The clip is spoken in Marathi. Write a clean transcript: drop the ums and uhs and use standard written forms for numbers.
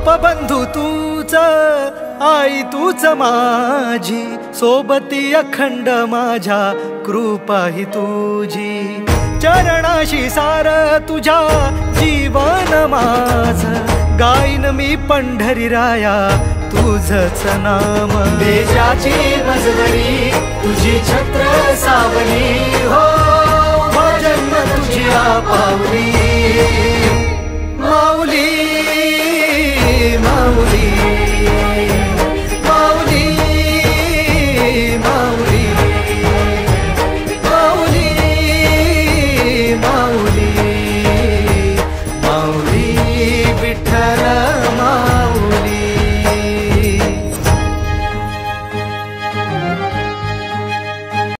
गोपबंधू तूच, आई तूच माझी, सोबती अखंड माझ्या कृपा ही तुझी। चरणाशी सार तुझ्या जीवन माझ, गाईन मी पंढरी राया तुझच नाम। देशाची मजवरी तुझी छत्र सावली, हो जन्म तुझी पावली।